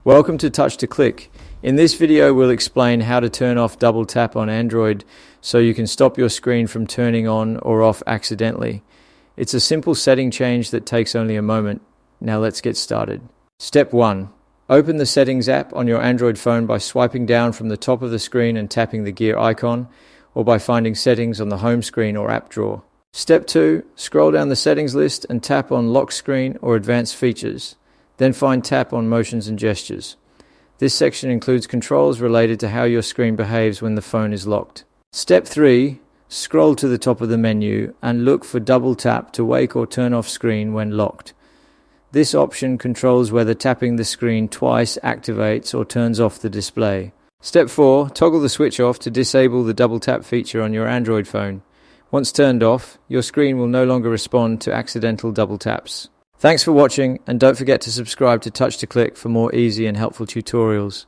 Welcome to Touch to Click. In this video we'll explain how to turn off double tap on Android so you can stop your screen from turning on or off accidentally. It's a simple setting change that takes only a moment. Now let's get started. Step 1. Open the Settings app on your Android phone by swiping down from the top of the screen and tapping the gear icon, or by finding Settings on the home screen or app drawer. Step 2. Scroll down the settings list and tap on Lock Screen or Advanced Features. Then find Tap on Motions and Gestures. This section includes controls related to how your screen behaves when the phone is locked. Step 3. Scroll to the top of the menu and look for Double Tap to wake or turn off screen when locked. This option controls whether tapping the screen twice activates or turns off the display. Step 4. Toggle the switch off to disable the double tap feature on your Android phone. Once turned off, your screen will no longer respond to accidental double taps. Thanks for watching, and don't forget to subscribe to Touch to Click for more easy and helpful tutorials.